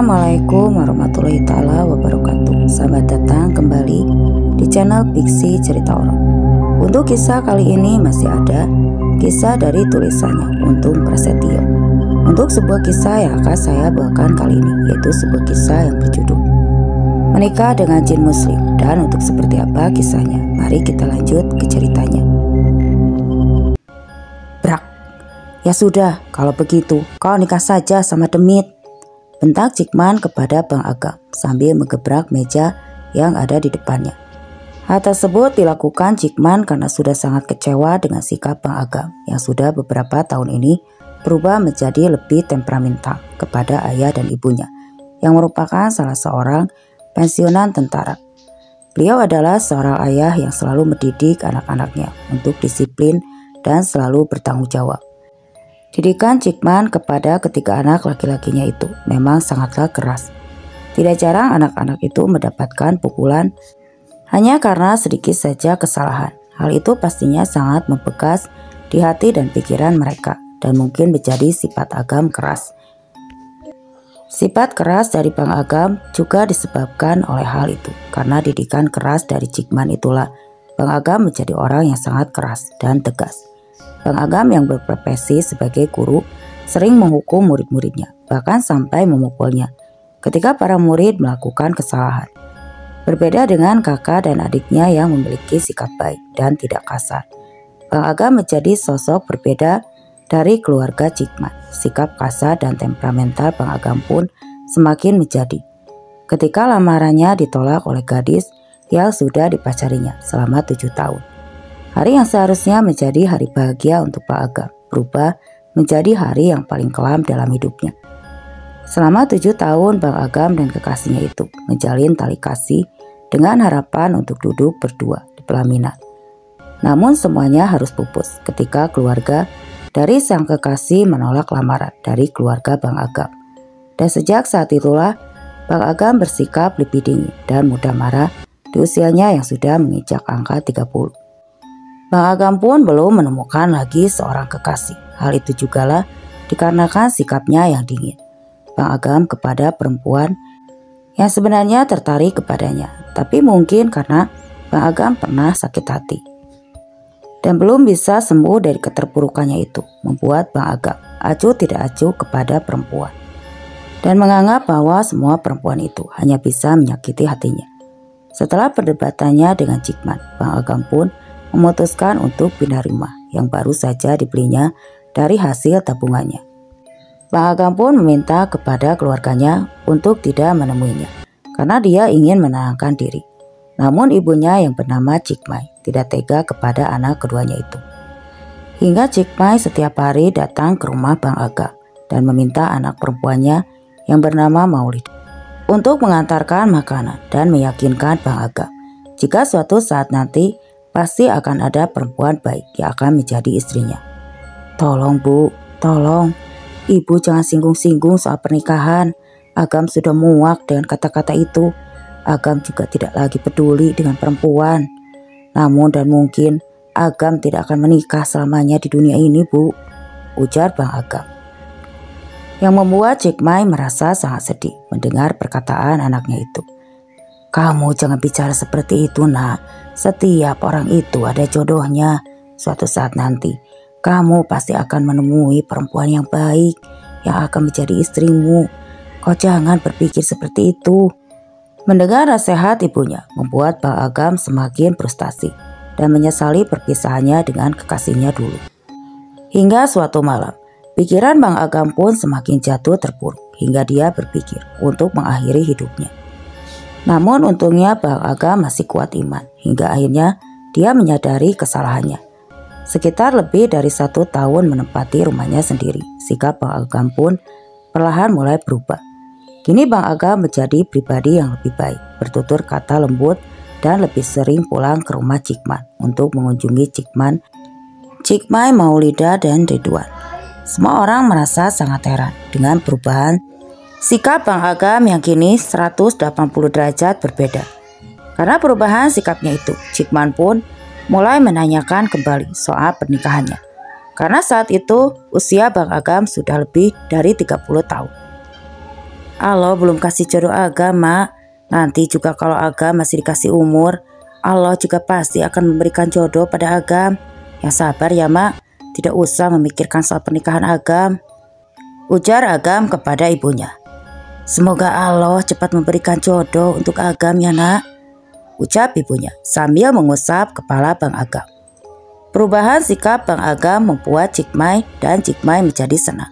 Assalamualaikum warahmatullahi ta'ala wabarakatuh. Selamat datang kembali di channel Fiksi Cerita Horor. Untuk kisah kali ini masih ada kisah dari tulisannya Untung Prasetyo. Untuk sebuah kisah yang akan saya bawakan kali ini, yaitu sebuah kisah yang berjudul Menikah dengan Jin Muslim. Dan untuk seperti apa kisahnya, mari kita lanjut ke ceritanya. Brak. Ya sudah, kalau begitu kau nikah saja sama Demit, bentak Cikman kepada Bang Agam sambil menggebrak meja yang ada di depannya. Hal tersebut dilakukan Cikman karena sudah sangat kecewa dengan sikap Bang Agam yang sudah beberapa tahun ini berubah menjadi lebih temperamental kepada ayah dan ibunya yang merupakan salah seorang pensiunan tentara. Beliau adalah seorang ayah yang selalu mendidik anak-anaknya untuk disiplin dan selalu bertanggung jawab. Didikan Cikman kepada ketiga anak laki-lakinya itu memang sangatlah keras. Tidak jarang anak-anak itu mendapatkan pukulan hanya karena sedikit saja kesalahan. Hal itu pastinya sangat membekas di hati dan pikiran mereka dan mungkin menjadi sifat Agam keras. Sifat keras dari Bang Agam juga disebabkan oleh hal itu. Karena didikan keras dari Cikman itulah Bang Agam menjadi orang yang sangat keras dan tegas. Bang Agam yang berprofesi sebagai guru sering menghukum murid-muridnya, bahkan sampai memukulnya ketika para murid melakukan kesalahan. Berbeda dengan kakak dan adiknya yang memiliki sikap baik dan tidak kasar, Bang Agam menjadi sosok berbeda dari keluarga Cikman. Sikap kasar dan temperamental Bang Agam pun semakin menjadi ketika lamarannya ditolak oleh gadis yang sudah dipacarinya selama 7 tahun. Hari yang seharusnya menjadi hari bahagia untuk Pak Agam berubah menjadi hari yang paling kelam dalam hidupnya. Selama 7 tahun Bang Agam dan kekasihnya itu menjalin tali kasih dengan harapan untuk duduk berdua di pelaminan. Namun semuanya harus pupus ketika keluarga dari sang kekasih menolak lamaran dari keluarga Bang Agam. Dan sejak saat itulah Bang Agam bersikap lebih dingin dan mudah marah di usianya yang sudah menginjak angka 30. Bang Agam pun belum menemukan lagi seorang kekasih. Hal itu jugalah dikarenakan sikapnya yang dingin Bang Agam kepada perempuan yang sebenarnya tertarik kepadanya. Tapi mungkin karena Bang Agam pernah sakit hati dan belum bisa sembuh dari keterpurukannya itu, membuat Bang Agam acuh tidak acuh kepada perempuan dan menganggap bahwa semua perempuan itu hanya bisa menyakiti hatinya. Setelah perdebatannya dengan Cikman, Bang Agam pun memutuskan untuk pindah rumah yang baru saja dibelinya dari hasil tabungannya. Bang Agam pun meminta kepada keluarganya untuk tidak menemuinya karena dia ingin menenangkan diri. Namun ibunya yang bernama Cikmai tidak tega kepada anak keduanya itu. Hingga Cikmai setiap hari datang ke rumah Bang Agam dan meminta anak perempuannya yang bernama Maulid untuk mengantarkan makanan dan meyakinkan Bang Agam jika suatu saat nanti pasti akan ada perempuan baik yang akan menjadi istrinya. Tolong Bu, tolong. Ibu jangan singgung-singgung soal pernikahan. Agam sudah muak dengan kata-kata itu. Agam juga tidak lagi peduli dengan perempuan. Namun dan mungkin Agam tidak akan menikah selamanya di dunia ini, Bu, ujar Bang Agam. Yang membuat Cikmai merasa sangat sedih mendengar perkataan anaknya itu. Kamu jangan bicara seperti itu, Nak. Setiap orang itu ada jodohnya. Suatu saat nanti kamu pasti akan menemui perempuan yang baik yang akan menjadi istrimu. Kau jangan berpikir seperti itu. Mendengar nasihat ibunya membuat Bang Agam semakin frustasi dan menyesali perpisahannya dengan kekasihnya dulu. Hingga suatu malam, pikiran Bang Agam pun semakin jatuh terpuruk hingga dia berpikir untuk mengakhiri hidupnya. Namun untungnya Bang Agam masih kuat iman hingga akhirnya dia menyadari kesalahannya. Sekitar lebih dari 1 tahun menempati rumahnya sendiri, sikap Bang Agam pun perlahan mulai berubah. Kini Bang Agam menjadi pribadi yang lebih baik, bertutur kata lembut dan lebih sering pulang ke rumah Cikman untuk mengunjungi Cikmai, Maulida dan Ridwan. Semua orang merasa sangat heran dengan perubahan sikap Bang Agam yang kini 180 derajat berbeda. Karena perubahan sikapnya itu, Cikman pun mulai menanyakan kembali soal pernikahannya. Karena saat itu usia Bang Agam sudah lebih dari 30 tahun. Allah belum kasih jodoh Agam, Mak. Nanti juga kalau Agam masih dikasih umur, Allah juga pasti akan memberikan jodoh pada Agam. Yang sabar ya, Mak. Tidak usah memikirkan soal pernikahan Agam, ujar Agam kepada ibunya. Semoga Allah cepat memberikan jodoh untuk Agam ya, Nak, ucap ibunya sambil mengusap kepala Bang Agam. Perubahan sikap Bang Agam membuat Cikmai dan Cikmai menjadi senang.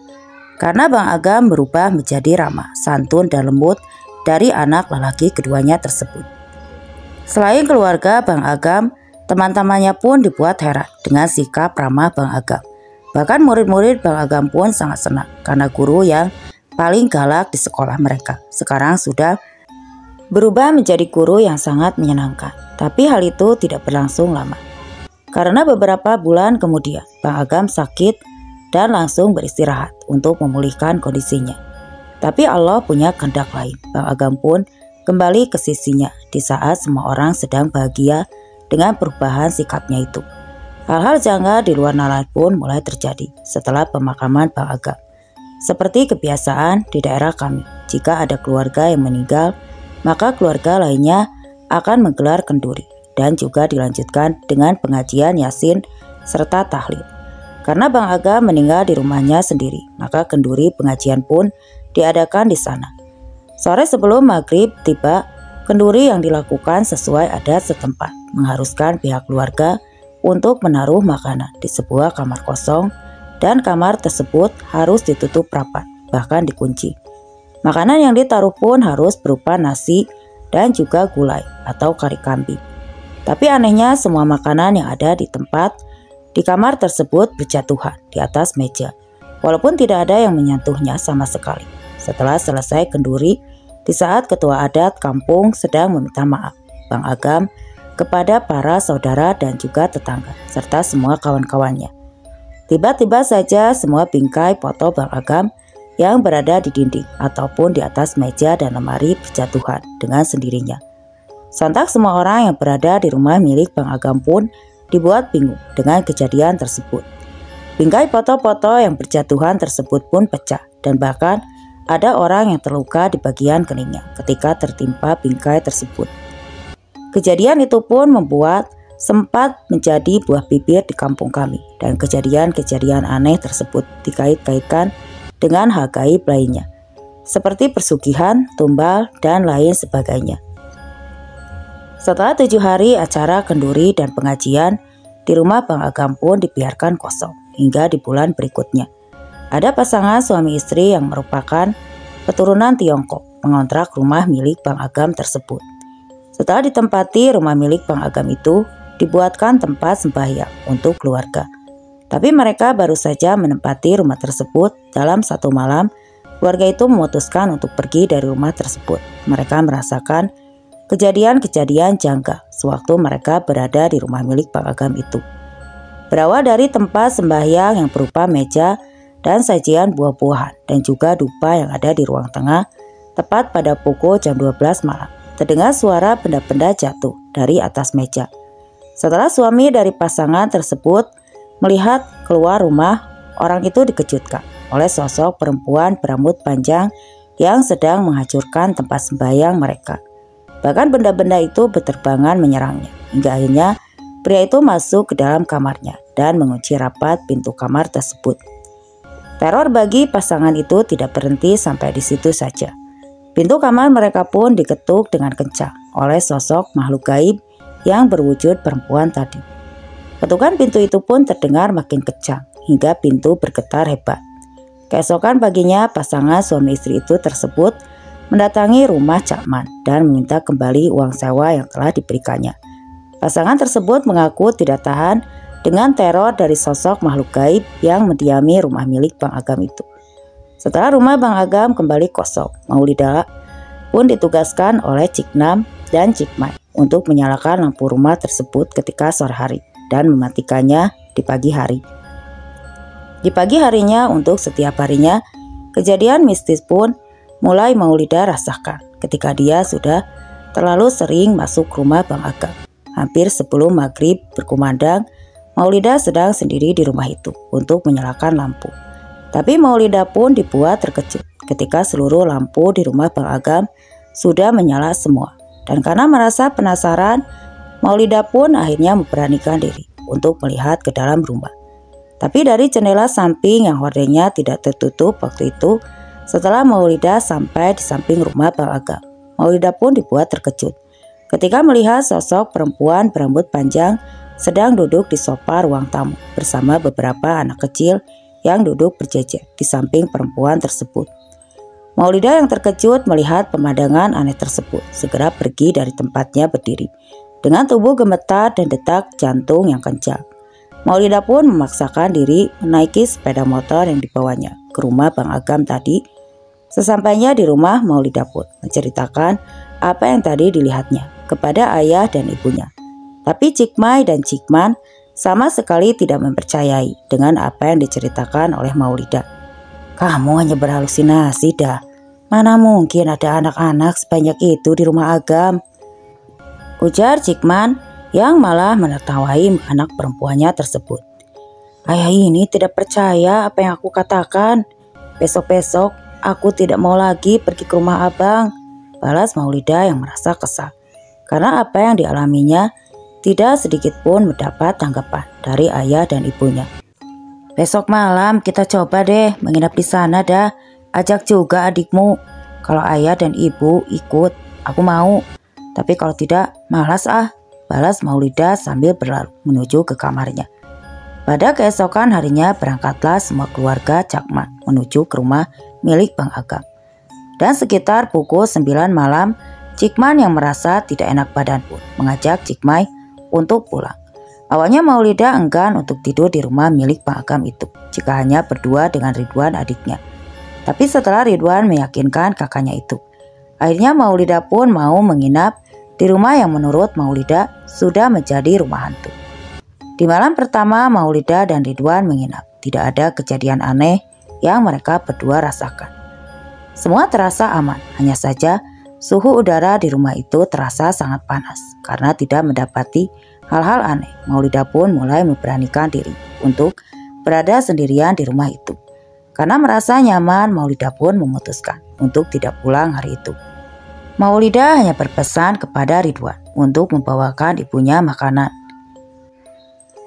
Karena Bang Agam berubah menjadi ramah, santun dan lembut dari anak lelaki keduanya tersebut. Selain keluarga Bang Agam, teman-temannya pun dibuat heran dengan sikap ramah Bang Agam. Bahkan murid-murid Bang Agam pun sangat senang karena guru yang paling galak di sekolah mereka sekarang sudah berubah menjadi guru yang sangat menyenangkan. Tapi hal itu tidak berlangsung lama. Karena beberapa bulan kemudian Bang Agam sakit dan langsung beristirahat untuk memulihkan kondisinya. Tapi Allah punya kehendak lain. Bang Agam pun kembali ke sisinya di saat semua orang sedang bahagia dengan perubahan sikapnya itu. Hal-hal janggal di luar nalar pun mulai terjadi setelah pemakaman Bang Agam. Seperti kebiasaan di daerah kami, jika ada keluarga yang meninggal, maka keluarga lainnya akan menggelar kenduri dan juga dilanjutkan dengan pengajian Yasin serta tahlil. Karena Bang Agam meninggal di rumahnya sendiri, maka kenduri pengajian pun diadakan di sana. Sore sebelum maghrib tiba, kenduri yang dilakukan sesuai adat setempat mengharuskan pihak keluarga untuk menaruh makanan di sebuah kamar kosong dan kamar tersebut harus ditutup rapat, bahkan dikunci. Makanan yang ditaruh pun harus berupa nasi dan juga gulai atau kari kambing. Tapi anehnya semua makanan yang ada di kamar tersebut berjatuhan di atas meja, walaupun tidak ada yang menyentuhnya sama sekali. Setelah selesai kenduri, di saat ketua adat kampung sedang meminta maaf Bang Agam kepada para saudara dan juga tetangga serta semua kawan-kawannya, tiba-tiba saja semua bingkai foto Bang Agam yang berada di dinding ataupun di atas meja dan lemari berjatuhan dengan sendirinya. Sontak semua orang yang berada di rumah milik Bang Agam pun dibuat bingung dengan kejadian tersebut. Bingkai foto-foto yang berjatuhan tersebut pun pecah dan bahkan ada orang yang terluka di bagian keningnya ketika tertimpa bingkai tersebut. Kejadian itu pun membuat sempat menjadi buah bibir di kampung kami dan kejadian-kejadian aneh tersebut dikait-kaitkan dengan hal gaib lainnya seperti persugihan, tumbal, dan lain sebagainya. Setelah 7 hari acara kenduri dan pengajian, di rumah Bang Agam pun dibiarkan kosong hingga di bulan berikutnya. Ada pasangan suami istri yang merupakan keturunan Tiongkok mengontrak rumah milik Bang Agam tersebut. Setelah ditempati, rumah milik Bang Agam itu dibuatkan tempat sembahyang untuk keluarga. Tapi mereka baru saja menempati rumah tersebut dalam satu malam, keluarga itu memutuskan untuk pergi dari rumah tersebut. Mereka merasakan kejadian-kejadian janggal sewaktu mereka berada di rumah milik Bang Agam itu. Berawal dari tempat sembahyang yang berupa meja dan sajian buah-buahan dan juga dupa yang ada di ruang tengah, tepat pada pukul jam 12 malam, terdengar suara benda-benda jatuh dari atas meja. Setelah suami dari pasangan tersebut melihat keluar rumah, orang itu dikejutkan oleh sosok perempuan berambut panjang yang sedang menghancurkan tempat sembahyang mereka. Bahkan benda-benda itu berterbangan menyerangnya, hingga akhirnya pria itu masuk ke dalam kamarnya dan mengunci rapat pintu kamar tersebut. Teror bagi pasangan itu tidak berhenti sampai di situ saja. Pintu kamar mereka pun diketuk dengan kencang oleh sosok makhluk gaib yang berwujud perempuan tadi. Ketukan pintu itu pun terdengar makin kencang hingga pintu bergetar hebat. Keesokan paginya pasangan suami istri itu tersebut mendatangi rumah Cak Man dan meminta kembali uang sewa yang telah diberikannya. Pasangan tersebut mengaku tidak tahan dengan teror dari sosok makhluk gaib yang mendiami rumah milik Bang Agam itu. Setelah rumah Bang Agam kembali kosong, Maulida pun ditugaskan oleh Cik Nam dan Cik Mai untuk menyalakan lampu rumah tersebut ketika sore hari dan mematikannya di pagi hari. Di pagi harinya untuk setiap harinya, kejadian mistis pun mulai Maulida rasakan ketika dia sudah terlalu sering masuk rumah Bang Agam. Hampir sebelum maghrib berkumandang, Maulida sedang sendiri di rumah itu untuk menyalakan lampu. Tapi Maulida pun dibuat terkejut ketika seluruh lampu di rumah Bang Agam sudah menyala semua. Dan karena merasa penasaran, Maulida pun akhirnya memberanikan diri untuk melihat ke dalam rumah. Tapi dari jendela samping yang hordengnya tidak tertutup waktu itu, setelah Maulida sampai di samping rumah Bang Agam, Maulida pun dibuat terkejut ketika melihat sosok perempuan berambut panjang sedang duduk di sofa ruang tamu bersama beberapa anak kecil yang duduk berjejer di samping perempuan tersebut. Maulida yang terkejut melihat pemandangan aneh tersebut segera pergi dari tempatnya berdiri dengan tubuh gemetar dan detak jantung yang kencang. Maulida pun memaksakan diri menaiki sepeda motor yang dibawanya ke rumah Bang Agam tadi. Sesampainya di rumah, Maulida pun menceritakan apa yang tadi dilihatnya kepada ayah dan ibunya. Tapi Cikmai dan Cikman sama sekali tidak mempercayai dengan apa yang diceritakan oleh Maulida. "Kamu hanya berhalusinasi dah. Mana mungkin ada anak-anak sebanyak itu di rumah Agam," ujar Cikman yang malah menertawai anak perempuannya tersebut. "Ayah ini tidak percaya apa yang aku katakan. Besok-besok aku tidak mau lagi pergi ke rumah abang," balas Maulida yang merasa kesal karena apa yang dialaminya tidak sedikit pun mendapat tanggapan dari ayah dan ibunya. "Besok malam kita coba deh menginap di sana dah. Ajak juga adikmu. Kalau ayah dan ibu ikut, aku mau. Tapi kalau tidak, malas ah," balas Maulida sambil berlalu menuju ke kamarnya. Pada keesokan harinya berangkatlah semua keluarga Cakman menuju ke rumah milik Bang Agam. Dan sekitar pukul 9 malam, Cikman yang merasa tidak enak badan pun mengajak Cikmai untuk pulang. Awalnya Maulida enggan untuk tidur di rumah milik Bang Agam itu jika hanya berdua dengan Ridwan adiknya. Tapi setelah Ridwan meyakinkan kakaknya itu, akhirnya Maulida pun mau menginap di rumah yang menurut Maulida sudah menjadi rumah hantu. Di malam pertama Maulida dan Ridwan menginap, tidak ada kejadian aneh yang mereka berdua rasakan. Semua terasa aman, hanya saja suhu udara di rumah itu terasa sangat panas karena tidak mendapati hal-hal aneh. Maulida pun mulai memberanikan diri untuk berada sendirian di rumah itu. Karena merasa nyaman, Maulida pun memutuskan untuk tidak pulang hari itu. Maulida hanya berpesan kepada Ridwan untuk membawakan ibunya makanan.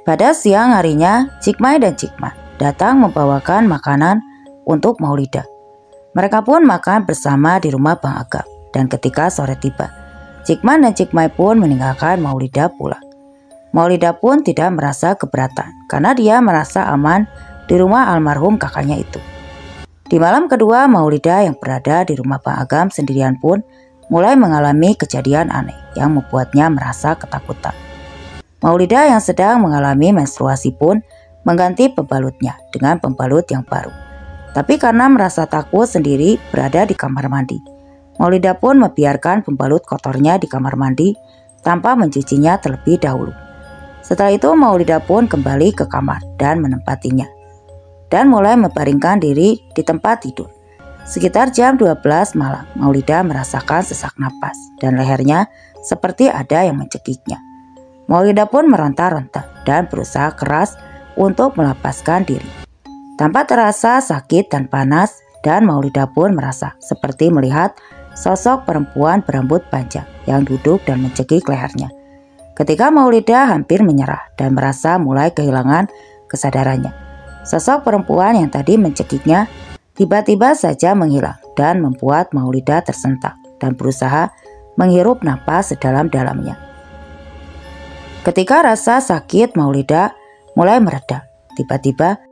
Pada siang harinya, Cikmai dan Cikman datang membawakan makanan untuk Maulida. Mereka pun makan bersama di rumah Bang Agam. Dan ketika sore tiba, Cikman dan Cikmai pun meninggalkan Maulida pulang. Maulida pun tidak merasa keberatan karena dia merasa aman di rumah almarhum kakaknya itu. Di malam kedua, Maulida yang berada di rumah Bang Agam sendirian pun mulai mengalami kejadian aneh yang membuatnya merasa ketakutan. Maulida yang sedang mengalami menstruasi pun mengganti pembalutnya dengan pembalut yang baru. Tapi karena merasa takut sendiri berada di kamar mandi, Maulida pun membiarkan pembalut kotornya di kamar mandi tanpa mencucinya terlebih dahulu. Setelah itu Maulida pun kembali ke kamar dan menempatinya dan mulai membaringkan diri di tempat tidur. Sekitar jam 12 malam, Maulida merasakan sesak napas dan lehernya seperti ada yang mencekiknya. Maulida pun meronta-ronta dan berusaha keras untuk melepaskan diri. Tanpa terasa sakit dan panas, dan Maulida pun merasa seperti melihat sosok perempuan berambut panjang yang duduk dan mencekik lehernya. Ketika Maulida hampir menyerah dan merasa mulai kehilangan kesadarannya, sosok perempuan yang tadi mencekiknya tiba-tiba saja menghilang dan membuat Maulida tersentak dan berusaha menghirup napas sedalam-dalamnya. Ketika rasa sakit Maulida mulai mereda, tiba-tiba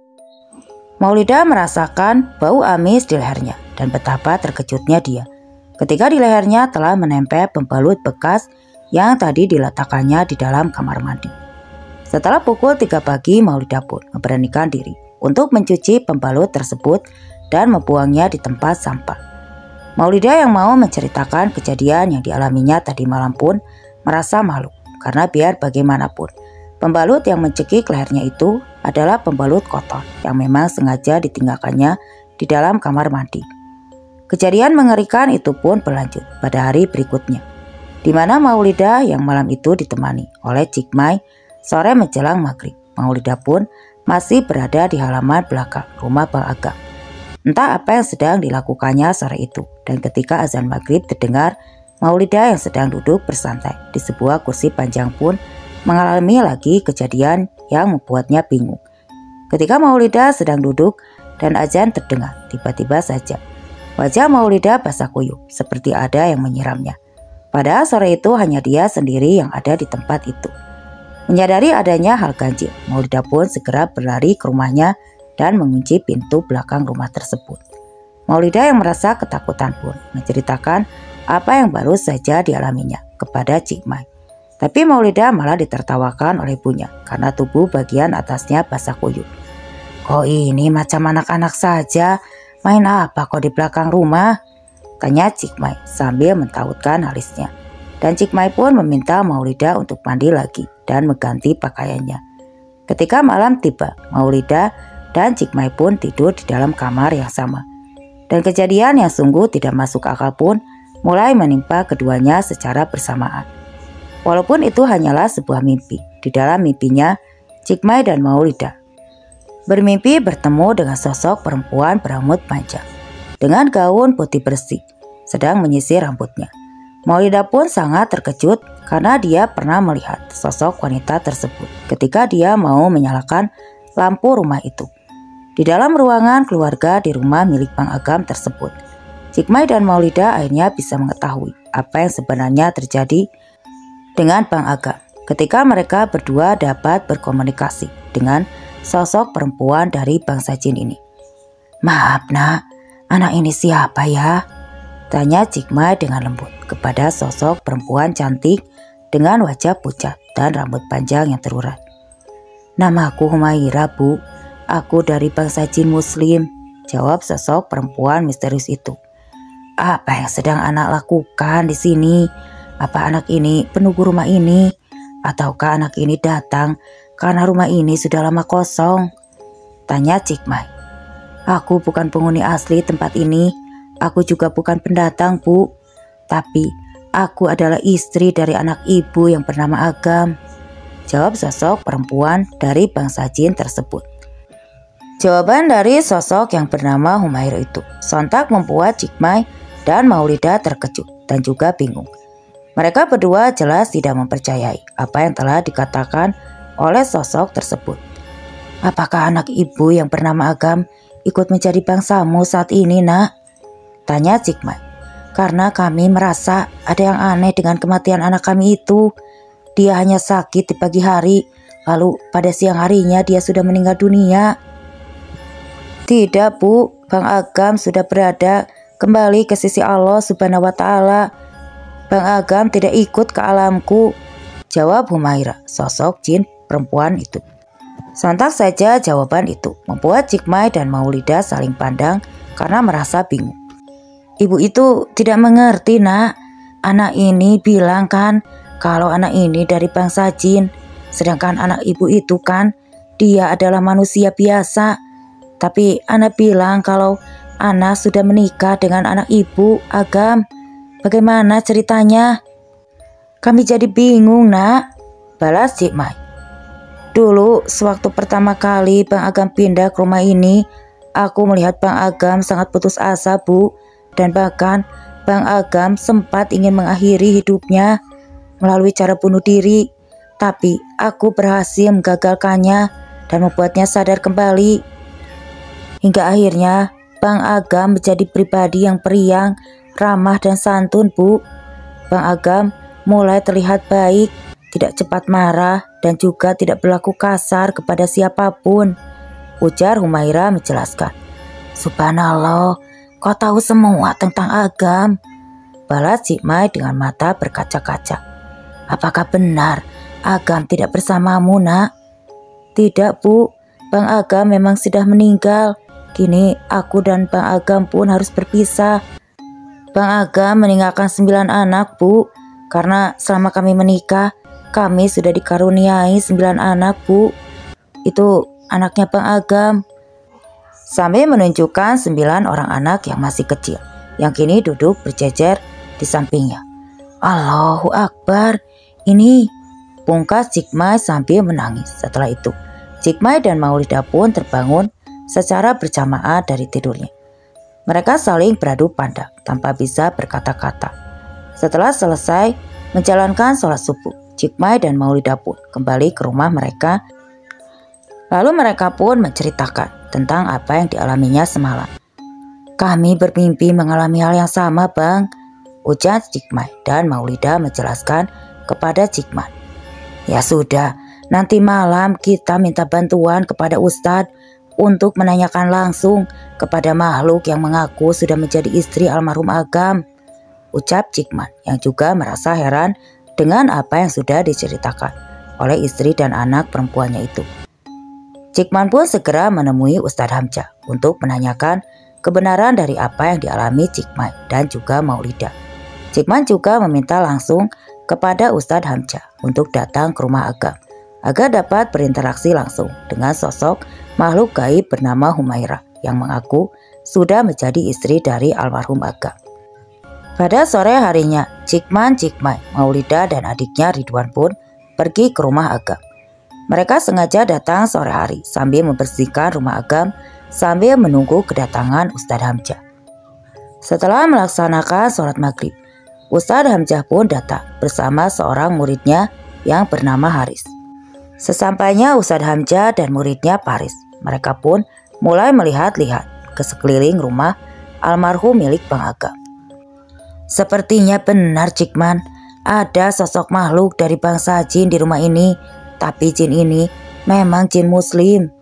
Maulida merasakan bau amis di lehernya dan betapa terkejutnya dia ketika di lehernya telah menempel pembalut bekas yang tadi diletakkannya di dalam kamar mandi. Setelah pukul 3 pagi, Maulida pun memberanikan diri untuk mencuci pembalut tersebut dan membuangnya di tempat sampah. Maulida yang mau menceritakan kejadian yang dialaminya tadi malam pun merasa malu karena biar bagaimanapun pembalut yang mencekik lehernya itu adalah pembalut kotor yang memang sengaja ditinggalkannya di dalam kamar mandi. Kejadian mengerikan itu pun berlanjut pada hari berikutnya, di mana Maulida yang malam itu ditemani oleh Cikmai. Sore menjelang maghrib, Maulida pun masih berada di halaman belakang rumah Bang Agam. Entah apa yang sedang dilakukannya sore itu, dan ketika azan maghrib terdengar, Maulidah yang sedang duduk bersantai di sebuah kursi panjang pun mengalami lagi kejadian yang membuatnya bingung. Ketika Maulidah sedang duduk dan azan terdengar, tiba-tiba saja wajah Maulidah basah kuyup seperti ada yang menyiramnya. Padahal sore itu hanya dia sendiri yang ada di tempat itu. Menyadari adanya hal ganjil, Maulidah pun segera berlari ke rumahnya dan mengunci pintu belakang rumah tersebut. Maulidah yang merasa ketakutan pun menceritakan apa yang baru saja dialaminya kepada Cik Mai. Tapi Maulidah malah ditertawakan oleh ibunya karena tubuh bagian atasnya basah kuyup. "Kok ini macam anak-anak saja, main apa kok di belakang rumah?" tanya Cik Mai sambil mentautkan alisnya. Dan Cik Mai pun meminta Maulidah untuk mandi lagi dan mengganti pakaiannya. Ketika malam tiba, Maulidah dan Cik Mai pun tidur di dalam kamar yang sama. Dan kejadian yang sungguh tidak masuk akal pun mulai menimpa keduanya secara bersamaan. Walaupun itu hanyalah sebuah mimpi, di dalam mimpinya Cik Mai dan Maulidah bermimpi bertemu dengan sosok perempuan berambut panjang dengan gaun putih bersih sedang menyisir rambutnya. Maulidah pun sangat terkejut karena dia pernah melihat sosok wanita tersebut ketika dia mau menyalakan lampu rumah itu. Di dalam ruangan keluarga di rumah milik Bang Agam tersebut, Cik Mai dan Maulidah akhirnya bisa mengetahui apa yang sebenarnya terjadi dengan Bang Agam ketika mereka berdua dapat berkomunikasi dengan sosok perempuan dari bangsa jin ini. "Maaf nak, anak ini siapa ya?" tanya Cik Mai dengan lembut kepada sosok perempuan cantik dengan wajah pucat dan rambut panjang yang terurai. "Namaku Humaira, Bu. Aku dari bangsa jin muslim," jawab sosok perempuan misterius itu. "Apa yang sedang anak lakukan di sini? Apa anak ini penunggu rumah ini? Ataukah anak ini datang karena rumah ini sudah lama kosong?" tanya Cik Mai. "Aku bukan penghuni asli tempat ini. Aku juga bukan pendatang, Bu. Tapi aku adalah istri dari anak ibu yang bernama Agam," jawab sosok perempuan dari bangsa jin tersebut. Jawaban dari sosok yang bernama Humaira itu sontak membuat Cik Mai dan Maulidah terkejut dan juga bingung. Mereka berdua jelas tidak mempercayai apa yang telah dikatakan oleh sosok tersebut. "Apakah anak ibu yang bernama Agam ikut menjadi bangsamu saat ini, nak?" tanya Cik Mai. "Karena kami merasa ada yang aneh dengan kematian anak kami itu. Dia hanya sakit di pagi hari, lalu pada siang harinya dia sudah meninggal dunia." "Tidak, Bu, Bang Agam sudah berada kembali ke sisi Allah Subhanahu wa Ta'ala. Bang Agam tidak ikut ke alamku," jawab Humaira, sosok jin perempuan itu. Sontak saja jawaban itu membuat Cik Mai dan Maulidah saling pandang karena merasa bingung. "Ibu itu tidak mengerti, nak. Anak ini bilang kan kalau anak ini dari bangsa jin, sedangkan anak ibu itu kan dia adalah manusia biasa. Tapi anak bilang kalau anak sudah menikah dengan anak ibu, Agam. Bagaimana ceritanya?" "Kami jadi bingung, nak," balas Cik Mai. "Dulu sewaktu pertama kali Bang Agam pindah ke rumah ini, aku melihat Bang Agam sangat putus asa, Bu. Dan bahkan Bang Agam sempat ingin mengakhiri hidupnya melalui cara bunuh diri. Tapi aku berhasil menggagalkannya dan membuatnya sadar kembali. Hingga akhirnya Bang Agam menjadi pribadi yang periang, ramah dan santun, Bu. Bang Agam mulai terlihat baik, tidak cepat marah, dan juga tidak berlaku kasar kepada siapapun," ujar Humaira menjelaskan. "Subhanallah, kau tahu semua tentang Agam," balas Cik Mai dengan mata berkaca-kaca. "Apakah benar Agam tidak bersamamu, nak?" "Tidak, Bu. Bang Agam memang sudah meninggal. Kini aku dan Bang Agam pun harus berpisah. Bang Agam meninggalkan 9 anak, Bu. Karena selama kami menikah, kami sudah dikaruniai 9 anak, Bu. Itu anaknya Bang Agam," sambil menunjukkan 9 orang anak yang masih kecil, yang kini duduk berjejer di sampingnya. "Allahu Akbar, ini," pungkas Cik Mai sambil menangis. Setelah itu, Cik Mai dan Maulidah pun terbangun secara berjamaah dari tidurnya. Mereka saling beradu pandang tanpa bisa berkata-kata. Setelah selesai menjalankan sholat subuh, Jigme dan Maulida pun kembali ke rumah mereka. Lalu mereka pun menceritakan tentang apa yang dialaminya semalam. "Kami bermimpi mengalami hal yang sama, Bang," ujar Jigme, dan Maulida menjelaskan kepada Jigme. "Ya sudah, nanti malam kita minta bantuan kepada Ustadz untuk menanyakan langsung kepada makhluk yang mengaku sudah menjadi istri almarhum Agam," ucap Jigme yang juga merasa heran dengan apa yang sudah diceritakan oleh istri dan anak perempuannya itu. Jigme pun segera menemui Ustadz Hamzah untuk menanyakan kebenaran dari apa yang dialami Jigme dan juga Maulida. Jigme juga meminta langsung kepada Ustadz Hamzah untuk datang ke rumah Agam agar dapat berinteraksi langsung dengan sosok makhluk gaib bernama Humairah yang mengaku sudah menjadi istri dari almarhum Agam. Pada sore harinya, Jigme, Maulida dan adiknya Ridwan pun pergi ke rumah Agam. Mereka sengaja datang sore hari sambil membersihkan rumah Agam sambil menunggu kedatangan Ustadz Hamzah. Setelah melaksanakan sholat maghrib, Ustadz Hamzah pun datang bersama seorang muridnya yang bernama Haris. Sesampainya Ustadz Hamzah dan muridnya Paris, mereka pun mulai melihat-lihat ke sekeliling rumah almarhum milik Bang Agam. "Sepertinya benar, Jigme, ada sosok makhluk dari bangsa jin di rumah ini, tapi jin ini memang jin muslim,"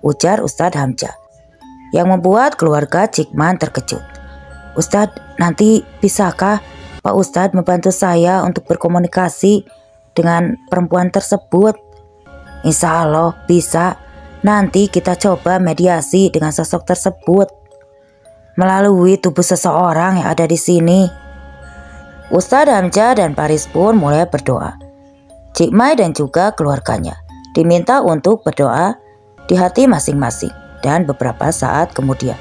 ujar Ustadz Hamzah, yang membuat keluarga Jigme terkejut. "Ustadz, nanti bisakah Pak Ustadz membantu saya untuk berkomunikasi dengan perempuan tersebut?" "Insya Allah bisa. Nanti kita coba mediasi dengan sosok tersebut melalui tubuh seseorang yang ada di sini." Ustadz Hamzah dan Paris pun mulai berdoa. Jigme dan juga keluarganya diminta untuk berdoa di hati masing-masing, dan beberapa saat kemudian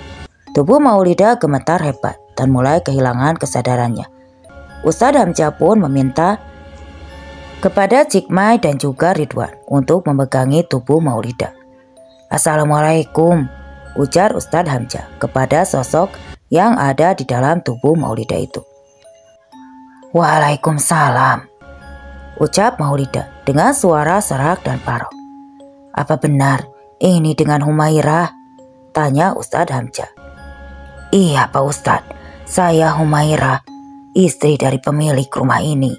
tubuh Maulida gemetar hebat dan mulai kehilangan kesadarannya. Ustadz Hamzah pun meminta kepada Jigme dan juga Ridwan untuk memegangi tubuh Maulida. "Assalamualaikum," ujar Ustadz Hamzah kepada sosok yang ada di dalam tubuh Maulida itu. "Waalaikumsalam," ucap Maulida dengan suara serak dan parau. "Apa benar ini dengan Humairah?" tanya Ustadz Hamzah. "Iya Pak Ustadz, saya Humairah, istri dari pemilik rumah ini,"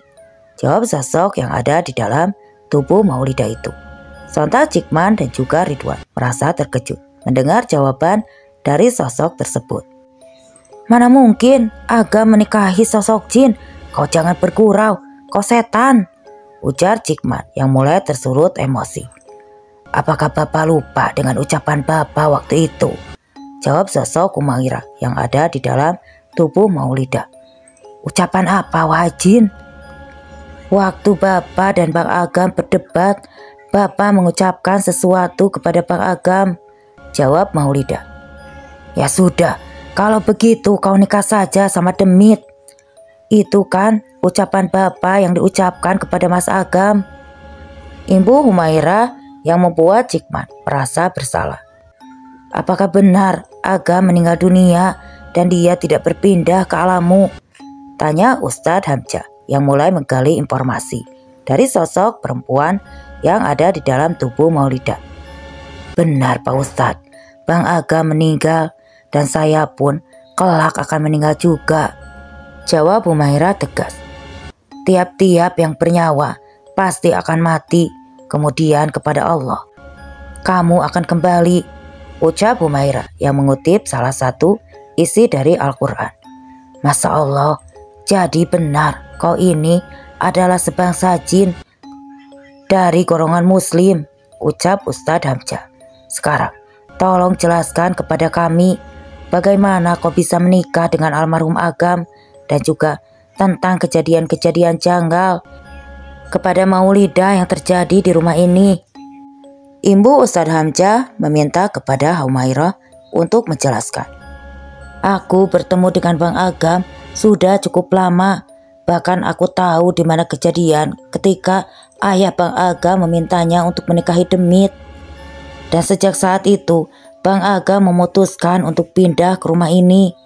jawab sosok yang ada di dalam tubuh Maulida itu. Sontak Jigme dan juga Ridwan merasa terkejut mendengar jawaban dari sosok tersebut. "Mana mungkin Agam menikahi sosok jin? Kau jangan bergurau, kau setan," ujar Jigme yang mulai tersulut emosi. "Apakah Bapak lupa dengan ucapan Bapak waktu itu?" jawab sosok Humairah yang ada di dalam tubuh Maulida. "Ucapan apa, wahai jin?" "Waktu Bapak dan Bang Agam berdebat, Bapak mengucapkan sesuatu kepada Bang Agam," jawab Maulida. "Ya sudah, kalau begitu kau nikah saja sama Demit. Itu kan ucapan Bapak yang diucapkan kepada Mas Agam," imbu Humairah yang membuat Jigme merasa bersalah. "Apakah benar Agam meninggal dunia dan dia tidak berpindah ke alammu?" tanya Ustadz Hamzah yang mulai menggali informasi dari sosok perempuan yang ada di dalam tubuh Maulida. "Benar Pak Ustadz, Bang Agam meninggal dan saya pun kelak akan meninggal juga," jawab Humairah tegas. "Tiap-tiap yang bernyawa pasti akan mati, kemudian kepada Allah kamu akan kembali," ucap Humairah yang mengutip salah satu isi dari Al-Quran. "Masya Allah, jadi benar kau ini adalah sebangsa jin dari golongan muslim," ucap Ustadz Hamzah. "Sekarang tolong jelaskan kepada kami bagaimana kau bisa menikah dengan almarhum Agam dan juga tentang kejadian-kejadian janggal kepada Maulida yang terjadi di rumah ini." Imbu Ustadz Hamzah meminta kepada Humairah untuk menjelaskan. "Aku bertemu dengan Bang Agam sudah cukup lama. Bahkan aku tahu di mana kejadian ketika ayah Bang Agam memintanya untuk menikahi Demit. Dan sejak saat itu Bang Agam memutuskan untuk pindah ke rumah ini,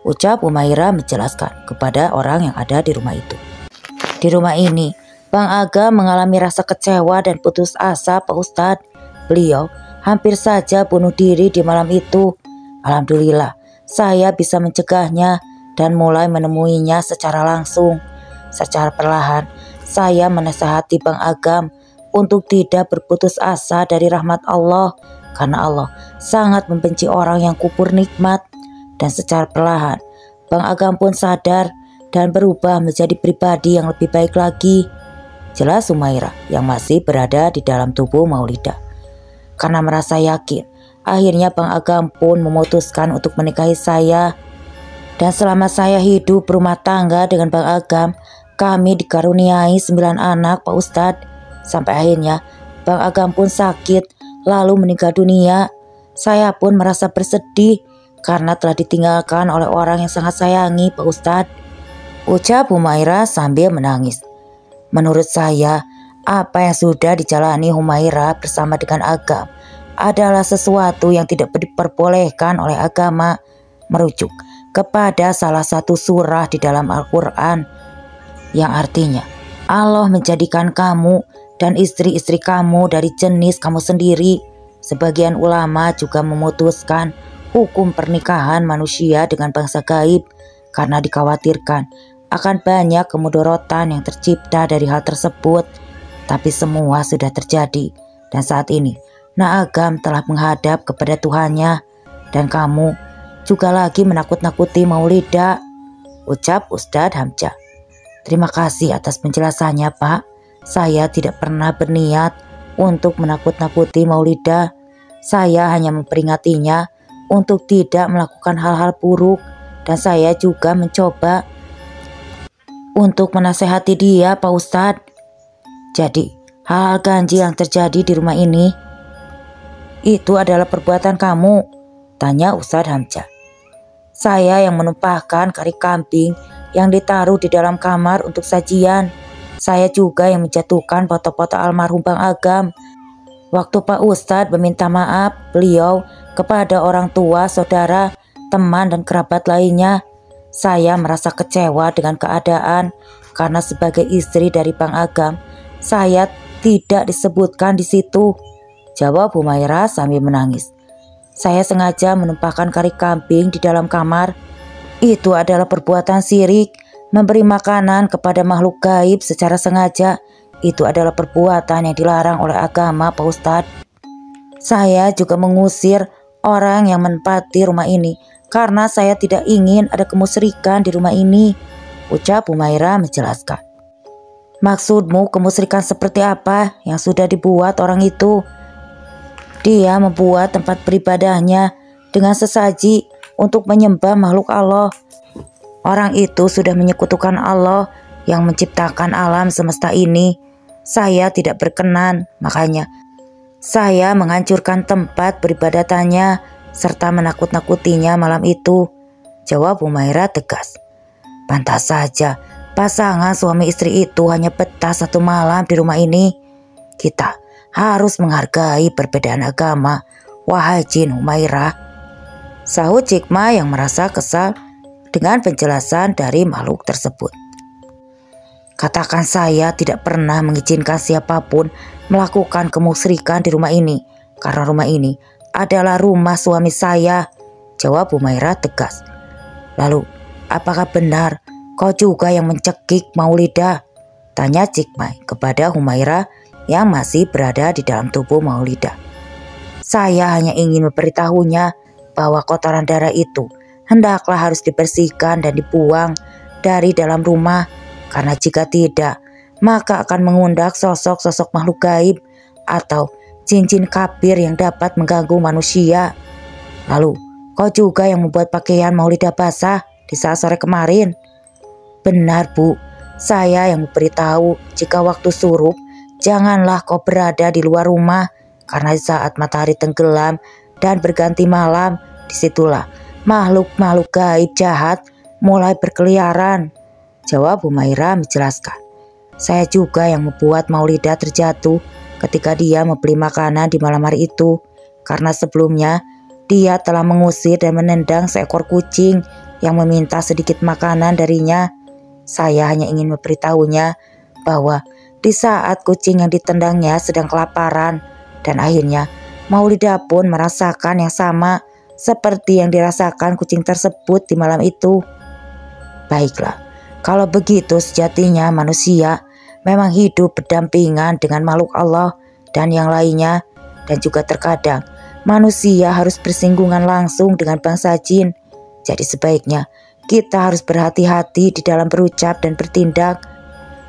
ucap Humaira menjelaskan kepada orang yang ada di rumah itu. Di rumah ini, Bang Agam mengalami rasa kecewa dan putus asa, Pak Ustadz. Beliau hampir saja bunuh diri di malam itu. Alhamdulillah, saya bisa mencegahnya dan mulai menemuinya secara langsung. Secara perlahan, saya menasihati Bang Agam untuk tidak berputus asa dari rahmat Allah, karena Allah sangat membenci orang yang kupur nikmat. Dan secara perlahan, Bang Agam pun sadar dan berubah menjadi pribadi yang lebih baik lagi. Jelas Humaira yang masih berada di dalam tubuh Maulidah. Karena merasa yakin, akhirnya Bang Agam pun memutuskan untuk menikahi saya. Dan selama saya hidup berumah tangga dengan Bang Agam, kami dikaruniai 9 anak, Pak Ustadz. Sampai akhirnya Bang Agam pun sakit lalu meninggal dunia. Saya pun merasa bersedih karena telah ditinggalkan oleh orang yang sangat sayangi, Pak Ustadz, ucap Humaira sambil menangis. Menurut saya, apa yang sudah dijalani Humaira bersama dengan Agam adalah sesuatu yang tidak diperbolehkan oleh agama, merujuk kepada salah satu surah di dalam Al-Quran yang artinya Allah menjadikan kamu dan istri-istri kamu dari jenis kamu sendiri. Sebagian ulama juga memutuskan hukum pernikahan manusia dengan bangsa gaib karena dikhawatirkan akan banyak kemudorotan yang tercipta dari hal tersebut. Tapi semua sudah terjadi dan saat ini Agam telah menghadap kepada Tuhannya dan kamu juga lagi menakut-nakuti Maulidah, ucap Ustadz Hamzah. Terima kasih atas penjelasannya, Pak. Saya tidak pernah berniat untuk menakut-nakuti Maulidah. Saya hanya memperingatinya untuk tidak melakukan hal-hal buruk dan saya juga mencoba untuk menasehati dia, Pak Ustadz. Jadi, hal-hal ganjil yang terjadi di rumah ini, itu adalah perbuatan kamu? Tanya Ustadz Hamzah. Saya yang menumpahkan kari kambing yang ditaruh di dalam kamar untuk sajian. Saya juga yang menjatuhkan foto-foto almarhum Bang Agam. Waktu Pak Ustadz meminta maaf beliau kepada orang tua, saudara, teman dan kerabat lainnya, saya merasa kecewa dengan keadaan karena sebagai istri dari Bang Agam, saya tidak disebutkan di situ, jawab Humaira sambil menangis. Saya sengaja menumpahkan kari kambing di dalam kamar. Itu adalah perbuatan syirik. Memberi makanan kepada makhluk gaib secara sengaja itu adalah perbuatan yang dilarang oleh agama, Pak Ustadz. Saya juga mengusir orang yang menempati rumah ini karena saya tidak ingin ada kemusyrikan di rumah ini, ucap Humaira menjelaskan. Maksudmu kemusyrikan seperti apa yang sudah dibuat orang itu? Dia membuat tempat beribadahnya dengan sesaji untuk menyembah makhluk Allah. Orang itu sudah menyekutukan Allah yang menciptakan alam semesta ini. Saya tidak berkenan, makanya saya menghancurkan tempat beribadatannya serta menakut-nakutinya malam itu, jawab Humaira tegas. Pantas saja pasangan suami istri itu hanya betah 1 malam di rumah ini. Kita harus menghargai perbedaan agama, wahai Jin Humaira, sahut Cikma yang merasa kesal dengan penjelasan dari makhluk tersebut. Katakan saya tidak pernah mengizinkan siapapun melakukan kemusyrikan di rumah ini, karena rumah ini adalah rumah suami saya, jawab Humaira tegas. Lalu, apakah benar kau juga yang mencekik Maulidah? Tanya Cikma kepada Humaira yang masih berada di dalam tubuh Maulidah. Saya hanya ingin memberitahunya bahwa kotoran darah itu hendaklah harus dibersihkan dan dibuang dari dalam rumah, karena jika tidak, maka akan mengundang sosok-sosok makhluk gaib atau jin-jin kafir yang dapat mengganggu manusia. Lalu, kau juga yang membuat pakaian Maulidah basah di saat sore kemarin. Benar, Bu. Saya yang memberitahu jika waktu surup, janganlah kau berada di luar rumah, karena saat matahari tenggelam dan berganti malam, disitulah makhluk-makhluk gaib jahat mulai berkeliaran, jawab Humaira menjelaskan. Saya juga yang membuat Maulidah terjatuh ketika dia membeli makanan di malam hari itu, karena sebelumnya Dia telah mengusir dan menendang seekor kucing yang meminta sedikit makanan darinya. Saya hanya ingin memberitahunya bahwa di saat kucing yang ditendangnya sedang kelaparan, dan akhirnya Maulidah pun merasakan yang sama seperti yang dirasakan kucing tersebut di malam itu. Baiklah, kalau begitu sejatinya manusia memang hidup berdampingan dengan makhluk Allah dan yang lainnya, dan juga terkadang manusia harus bersinggungan langsung dengan bangsa jin. Jadi sebaiknya kita harus berhati-hati di dalam berucap dan bertindak.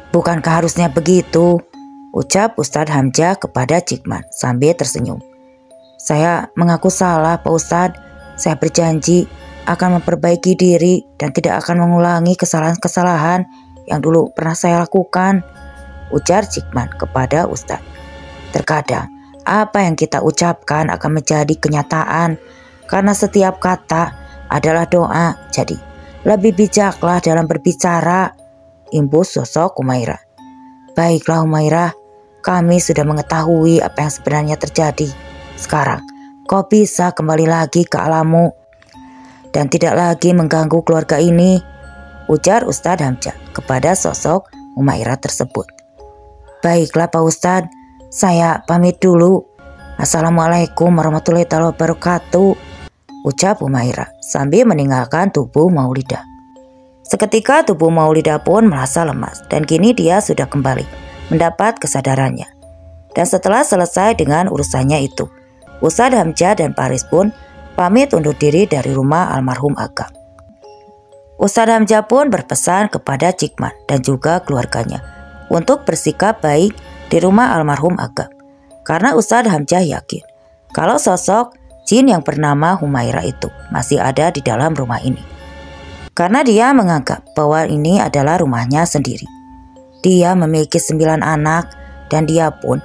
Bukankah harusnya begitu? Ucap Ustadz Hamzah kepada Jikman sambil tersenyum. Saya mengaku salah Pak Ustadz. Saya berjanji akan memperbaiki diri dan tidak akan mengulangi kesalahan-kesalahan yang dulu pernah saya lakukan, ujar Jikman kepada Ustadz. Terkadang apa yang kita ucapkan akan menjadi kenyataan karena setiap kata adalah doa. Jadi lebih bijaklah dalam berbicara, imbus sosok Humairah. Baiklah Humairah, kami sudah mengetahui apa yang sebenarnya terjadi. Sekarang kau bisa kembali lagi ke alammu dan tidak lagi mengganggu keluarga ini, ujar Ustadz Hamzah kepada sosok Humairah tersebut. Baiklah Pak Ustadz, saya pamit dulu. Assalamualaikum warahmatullahi wabarakatuh, ucap Humairah sambil meninggalkan tubuh Maulidah. Seketika tubuh Maulidah pun merasa lemas dan kini dia sudah kembali mendapat kesadarannya. Dan setelah selesai dengan urusannya itu, Ustadz Hamzah dan Paris pun pamit undur diri dari rumah almarhum Agam. Ustadz Hamzah pun berpesan kepada Jikman dan juga keluarganya untuk bersikap baik di rumah almarhum Agam. Karena Ustadz Hamzah yakin kalau sosok jin yang bernama Humairah itu masih ada di dalam rumah ini. Karena dia menganggap bahwa ini adalah rumahnya sendiri. Dia memiliki 9 anak dan dia pun,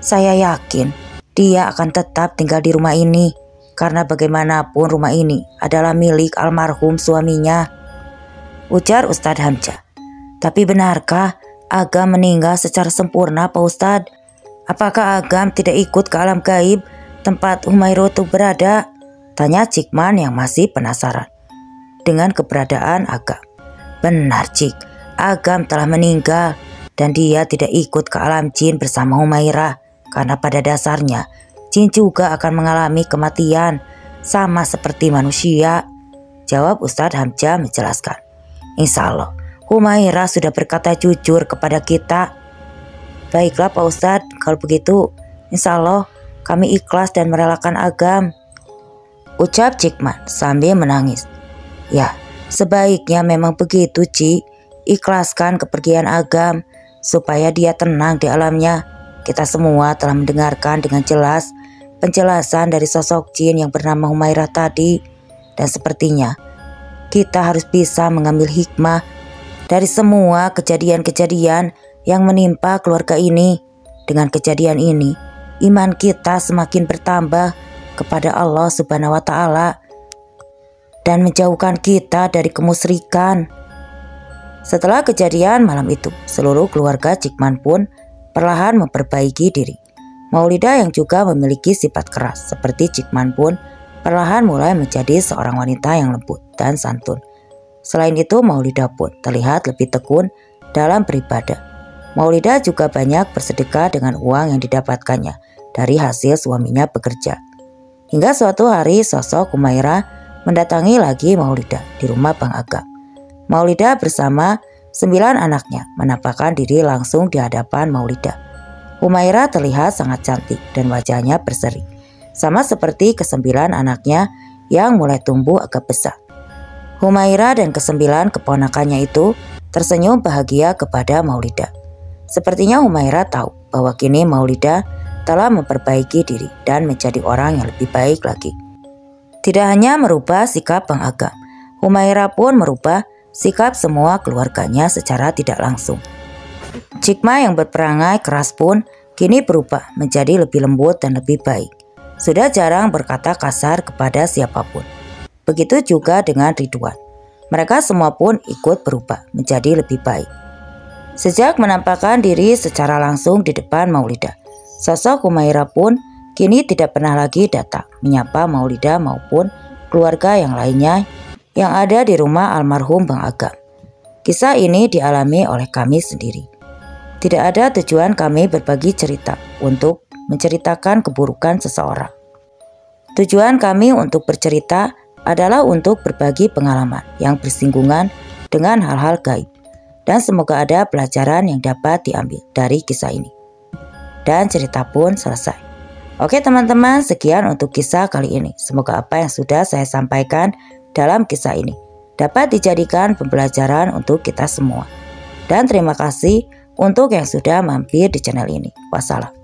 saya yakin dia akan tetap tinggal di rumah ini. Karena bagaimanapun rumah ini adalah milik almarhum suaminya, ujar Ustadz Hamzah. Tapi benarkah Agam meninggal secara sempurna Pak Ustadz? Apakah Agam tidak ikut ke alam gaib tempat Humairah itu berada? Tanya Jikman yang masih penasaran dengan keberadaan Agam. Benar Jik, Agam telah meninggal dan dia tidak ikut ke alam jin bersama Humairah. Karena pada dasarnya jin juga akan mengalami kematian sama seperti manusia, jawab Ustadz Hamzah menjelaskan. Insya Allah Humairah sudah berkata jujur kepada kita. Baiklah Pak Ustadz, kalau begitu insya Allah kami ikhlas dan merelakan Agam, ucap Jikman sambil menangis. Ya, sebaiknya memang begitu Ci, ikhlaskan kepergian Agam supaya dia tenang di alamnya. Kita semua telah mendengarkan dengan jelas penjelasan dari sosok jin yang bernama Humairah tadi, dan sepertinya kita harus bisa mengambil hikmah dari semua kejadian-kejadian yang menimpa keluarga ini. Dengan kejadian ini, iman kita semakin bertambah kepada Allah Subhanahu wa Ta'ala dan menjauhkan kita dari kemusyrikan. Setelah kejadian malam itu, seluruh keluarga Jikman pun perlahan memperbaiki diri. Maulidah yang juga memiliki sifat keras seperti Jikman pun perlahan mulai menjadi seorang wanita yang lembut dan santun. Selain itu, Maulidah pun terlihat lebih tekun dalam beribadah. Maulidah juga banyak bersedekah dengan uang yang didapatkannya dari hasil suaminya bekerja. Hingga suatu hari sosok Humairah mendatangi lagi Maulidah di rumah Bang Agam. Maulidah bersama 9 anaknya menampakkan diri langsung di hadapan Maulidah. Humairah terlihat sangat cantik dan wajahnya berseri, sama seperti ke-9 anaknya yang mulai tumbuh agak besar. Humairah dan ke-9 keponakannya itu tersenyum bahagia kepada Maulidah. Sepertinya Humairah tahu bahwa kini Maulidah telah memperbaiki diri dan menjadi orang yang lebih baik lagi. Tidak hanya merubah sikap Bang Agam, Humairah pun merubah sikap semua keluarganya secara tidak langsung. Jikman yang berperangai keras pun kini berubah menjadi lebih lembut dan lebih baik. Sudah jarang berkata kasar kepada siapapun. Begitu juga dengan Ridwan. Mereka semua pun ikut berubah menjadi lebih baik. Sejak menampakkan diri secara langsung di depan Maulidah, sosok Humairah pun kini tidak pernah lagi datang menyapa Maulidah maupun keluarga yang lainnya yang ada di rumah almarhum Bang Agam. Kisah ini dialami oleh kami sendiri. Tidak ada tujuan kami berbagi cerita untuk menceritakan keburukan seseorang. Tujuan kami untuk bercerita adalah untuk berbagi pengalaman yang bersinggungan dengan hal-hal gaib. Dan semoga ada pelajaran yang dapat diambil dari kisah ini. Dan cerita pun selesai. Oke teman-teman, sekian untuk kisah kali ini. Semoga apa yang sudah saya sampaikan dalam kisah ini dapat dijadikan pembelajaran untuk kita semua. Dan terima kasih untuk yang sudah mampir di channel ini. Wassalam.